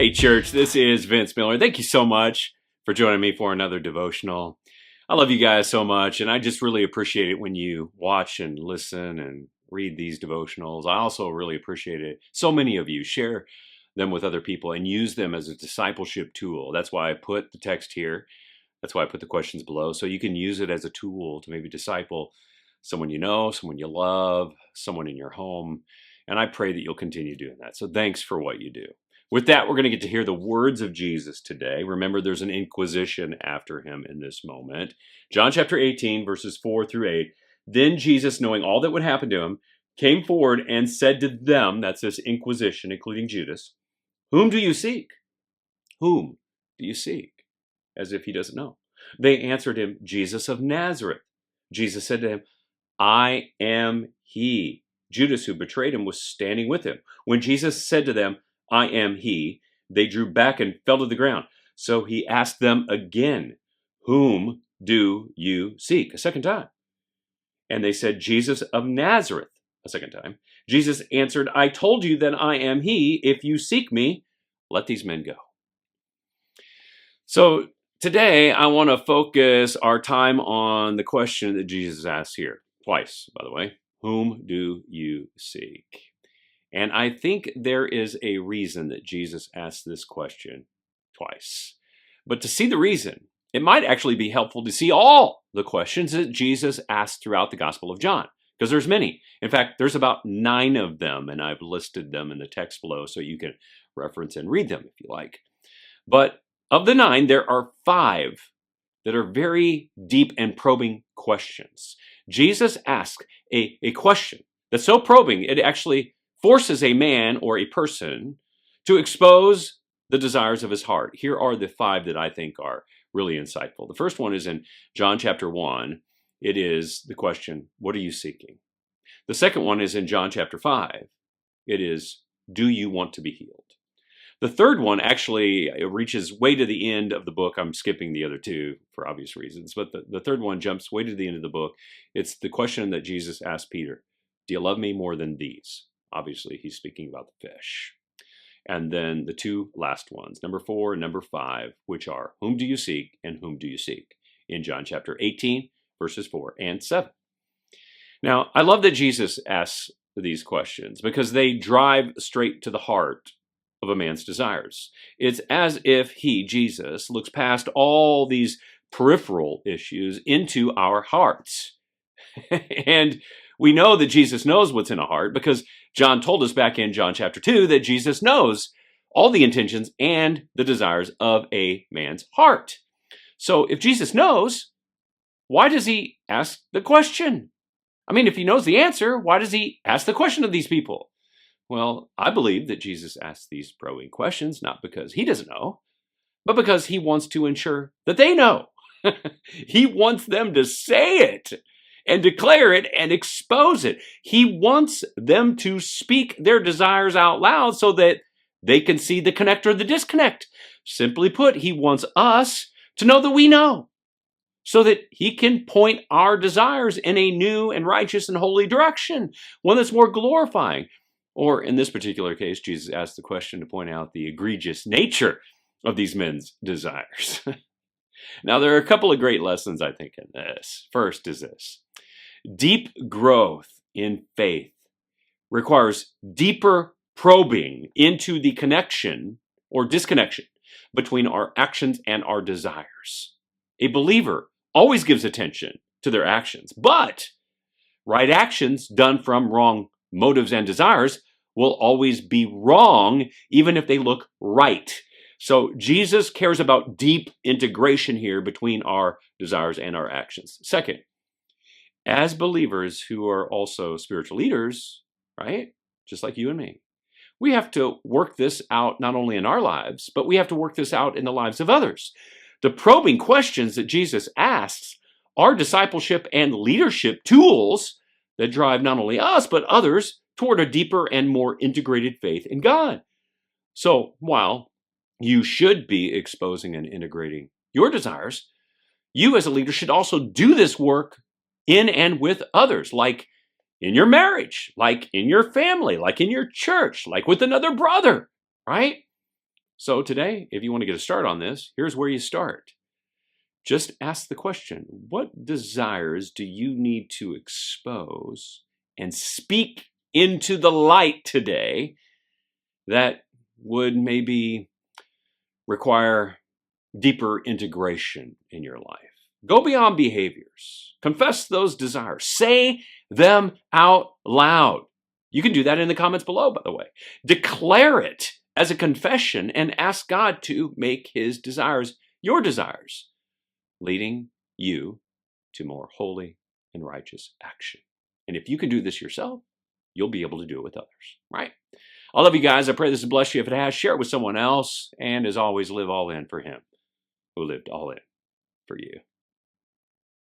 Hey, church, this is Vince Miller. Thank you so much for joining me for another devotional. I love you guys so much, and I just really appreciate it when you watch and listen and read these devotionals. I also really appreciate it. So many of you share them with other people and use them as a discipleship tool. That's why I put the text here. That's why I put the questions below, so you can use it as a tool to maybe disciple someone you know, someone you love, someone in your home. And I pray that you'll continue doing that. So thanks for what you do. With that, we're going to get to hear the words of Jesus today. Remember, there's an inquisition after him in this moment. John chapter 18, verses 4 through 8. Then Jesus, knowing all that would happen to him, came forward and said to them, that's this inquisition, including Judas, "Whom do you seek? Whom do you seek?" As if he doesn't know. They answered him, "Jesus of Nazareth." Jesus said to him, "I am he." Judas, who betrayed him, was standing with him. When Jesus said to them, "I am he," they drew back and fell to the ground. So he asked them again, "Whom do you seek?" A second time. And they said, "Jesus of Nazareth," a second time. Jesus answered, "I told you that I am he. If you seek me, let these men go." So today I want to focus our time on the question that Jesus asks here. Twice, by the way. Whom do you seek? And I think there is a reason that Jesus asked this question twice. But to see the reason, it might actually be helpful to see all the questions that Jesus asked throughout the Gospel of John, because there's many. In fact, there's about 9 of them, and I've listed them in the text below so you can reference and read them if you like. But of the 9, there are 5 that are very deep and probing questions. Jesus asked a question that's so probing, it actually forces a man or a person to expose the desires of his heart. Here are the 5 that I think are really insightful. The first one is in John chapter 1. It is the question, what are you seeking? The second one is in John chapter 5. It is, do you want to be healed? The third one actually reaches way to the end of the book. I'm skipping the other 2 for obvious reasons, but the third one jumps way to the end of the book. It's the question that Jesus asked Peter, "Do you love me more than these?" Obviously, he's speaking about the fish. And then the 2 last ones, number 4 and number 5, which are, whom do you seek and whom do you seek? In John chapter 18, verses 4 and 7. Now, I love that Jesus asks these questions because they drive straight to the heart of a man's desires. It's as if he, Jesus, looks past all these peripheral issues into our hearts. And we know that Jesus knows what's in a heart because John told us back in John chapter 2 that Jesus knows all the intentions and the desires of a man's heart. So if Jesus knows, why does he ask the question? I mean, if he knows the answer, why does he ask the question of these people? Well, I believe that Jesus asks these probing questions not because he doesn't know, but because he wants to ensure that they know. He wants them to say it and declare it and expose it. He wants them to speak their desires out loud so that they can see the connect or the disconnect. Simply put, he wants us to know that we know so that he can point our desires in a new and righteous and holy direction, one that's more glorifying. Or in this particular case, Jesus asked the question to point out the egregious nature of these men's desires. Now, there are a couple of great lessons, I think, in this. First is this. Deep growth in faith requires deeper probing into the connection or disconnection between our actions and our desires. A believer always gives attention to their actions, but right actions done from wrong motives and desires will always be wrong, even if they look right. So Jesus cares about deep integration here between our desires and our actions. Second, as believers who are also spiritual leaders, right? Just like you and me, we have to work this out not only in our lives, but we have to work this out in the lives of others. The probing questions that Jesus asks are discipleship and leadership tools that drive not only us, but others toward a deeper and more integrated faith in God. So while you should be exposing and integrating your desires, you as a leader should also do this work in and with others, like in your marriage, like in your family, like in your church, like with another brother, right? So today, if you want to get a start on this, here's where you start. Just ask the question, what desires do you need to expose and speak into the light today that would maybe require deeper integration in your life? Go beyond behaviors. Confess those desires. Say them out loud. You can do that in the comments below, by the way. Declare it as a confession and ask God to make his desires your desires, leading you to more holy and righteous action. And if you can do this yourself, you'll be able to do it with others, right? I love you guys. I pray this has blessed you. If it has, share it with someone else. And as always, live all in for him who lived all in for you.